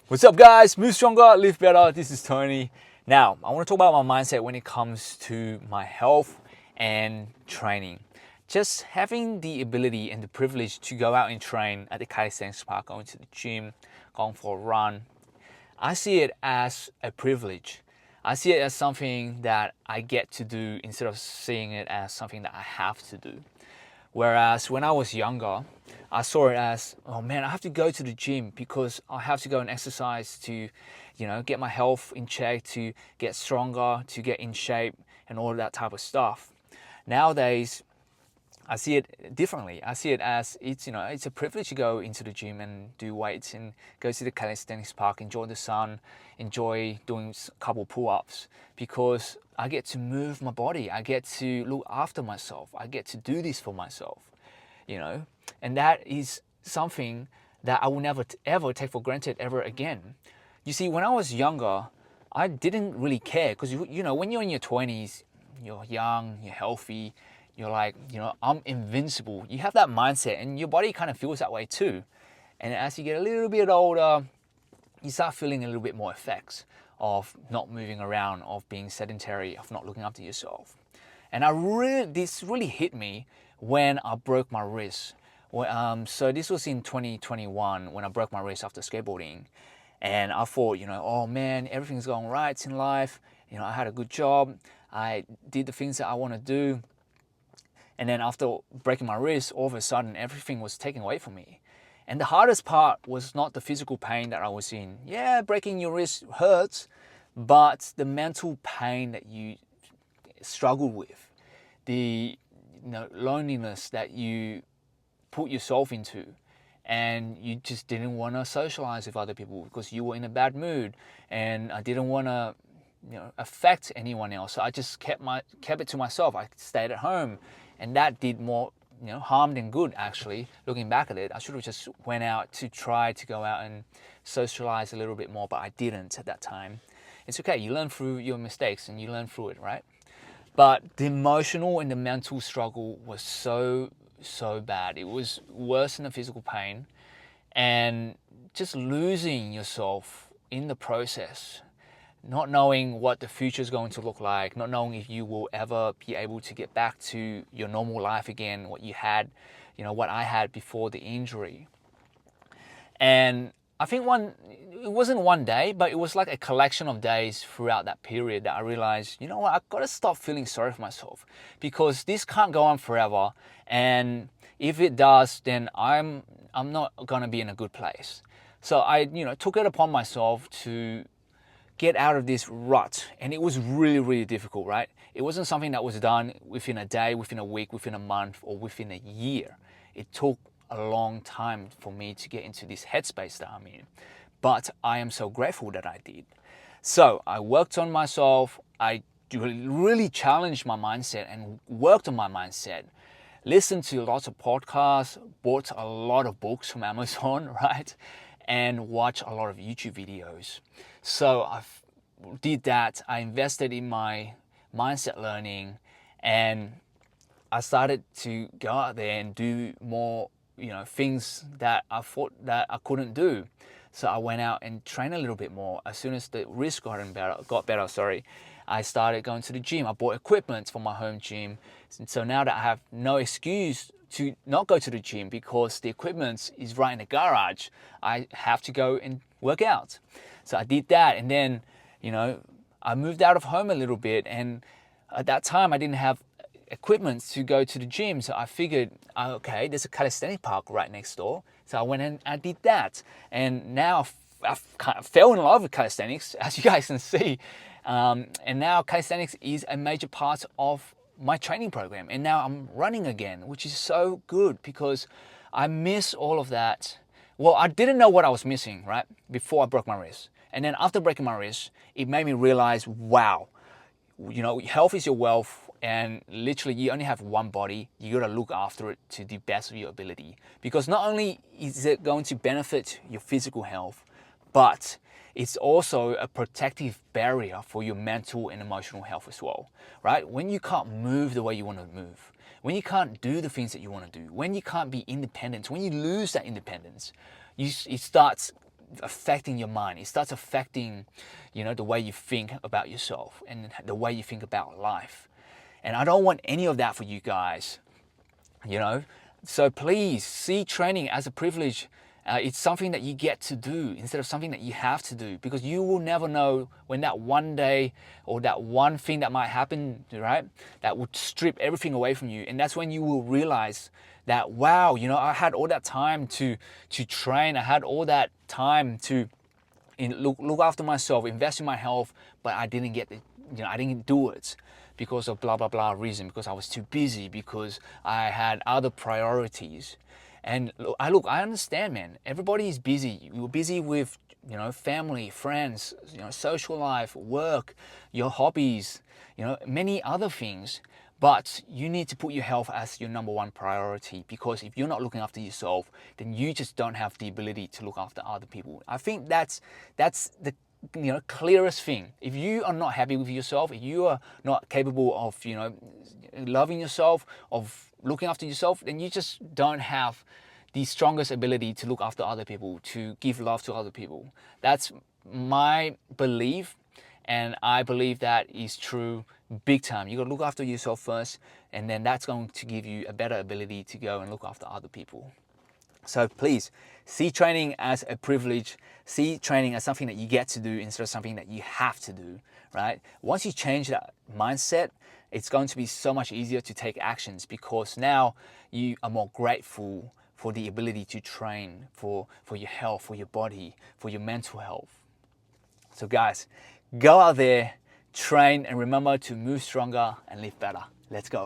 What's up, guys? Move stronger, live better. This is Tony. Now, I want to talk about my mindset when it comes to my health and training. Just having the ability and the privilege to go out and train at the calisthenics park, going to the gym, going for a run, I see it as a privilege. I see it as something that I get to do instead of seeing it as something that I have to do. Whereas when I was younger, I saw it as, oh man, I have to go to the gym because I have to go and exercise to, get my health in check, to get stronger, to get in shape and all of that type of stuff. Nowadays, I see it differently. I see it as it's a privilege to go into the gym and do weights and go to the calisthenics park, enjoy the sun, enjoy doing a couple pull-ups, because I get to move my body. I get to look after myself. I get to do this for myself, and that is something that I will never ever take for granted ever again. You see, when I was younger, I didn't really care because when you're in your 20s, you're young, you're healthy. You're like, I'm invincible. You have that mindset and your body kind of feels that way too. And as you get a little bit older, you start feeling a little bit more effects of not moving around, of being sedentary, of not looking after yourself. And this really hit me when I broke my wrist. So this was in 2021 when I broke my wrist after skateboarding. And I thought, oh man, everything's going right in life. I had a good job. I did the things that I want to do. And then after breaking my wrist, all of a sudden, everything was taken away from me. And the hardest part was not the physical pain that I was in. Yeah, breaking your wrist hurts, but the mental pain that you struggle with, the loneliness that you put yourself into, and you just didn't want to socialize with other people because you were in a bad mood, and I didn't want to affect anyone else. So I just kept it to myself. I stayed at home. And that did more harm than good, actually. Looking back at it, I should have just went out to try to go out and socialize a little bit more, but I didn't at that time. It's okay, you learn through your mistakes and you learn through it, right? But the emotional and the mental struggle was so bad. It was worse than the physical pain, and just losing yourself in the process. Not knowing what the future is going to look like, not knowing if you will ever be able to get back to your normal life again, what you had, what I had before the injury. And I think it wasn't one day, but it was like a collection of days throughout that period that I realized, I've got to stop feeling sorry for myself because this can't go on forever. And if it does, then I'm not going to be in a good place. So I, took it upon myself to get out of this rut. And it was really, really difficult, right? It wasn't something that was done within a day, within a week, within a month, or within a year. It took a long time for me to get into this headspace that I'm in. But I am so grateful that I did. So I worked on myself. I really challenged my mindset and worked on my mindset. Listened to lots of podcasts, bought a lot of books from Amazon, right? And watch a lot of YouTube videos. So I did that. I invested in my mindset learning, and I started to go out there and do more, things that I thought that I couldn't do. So I went out and trained a little bit more. As soon as the wrist got better, I started going to the gym. I bought equipment for my home gym. So now that I have no excuse to not go to the gym because the equipment is right in the garage, I have to go and work out. So I did that, and then, I moved out of home a little bit, and at that time I didn't have equipment to go to the gym. So I figured, okay, there's a calisthenics park right next door. So I went and I did that, and now I've kind of fell in love with calisthenics, as you guys can see. And now calisthenics is a major part of my training program, and now I'm running again, which is so good because I miss all of that. Well, I didn't know what I was missing, right, before I broke my wrist. And then after breaking my wrist, it made me realize, wow, health is your wealth, and literally you only have one body. You got to look after it to the best of your ability, because not only is it going to benefit your physical health, but it's also a protective barrier for your mental and emotional health as well, right? When you can't move the way you want to move, when you can't do the things that you want to do, when you can't be independent, when you lose that independence, it starts affecting your mind. It starts affecting, the way you think about yourself and the way you think about life. And I don't want any of that for you guys, So please see training as a privilege. It's something that you get to do instead of something that you have to do, because you will never know when that one day or that one thing that might happen, right? That would strip everything away from you. And that's when you will realize that, wow, I had all that time to train. I had all that time to look after myself, invest in my health, but I didn't get it. I didn't do it because of blah, blah, blah reason, because I was too busy, because I had other priorities. And I understand, man. Everybody is busy. You're busy with, family, friends, social life, work, your hobbies, many other things. But you need to put your health as your number one priority, because if you're not looking after yourself, then you just don't have the ability to look after other people. I think that's the clearest thing. If you are not happy with yourself, if you are not capable of loving yourself, of looking after yourself, then you just don't have the strongest ability to look after other people, to give love to other people. That's my belief, and I believe that is true big time. You got to look after yourself first, and then that's going to give you a better ability to go and look after other people. So please, see training as a privilege. See training as something that you get to do instead of something that you have to do, right? Once you change that mindset, it's going to be so much easier to take actions, because now you are more grateful for the ability to train for your health, for your body, for your mental health. So guys, go out there, train, and remember to move stronger and live better. Let's go.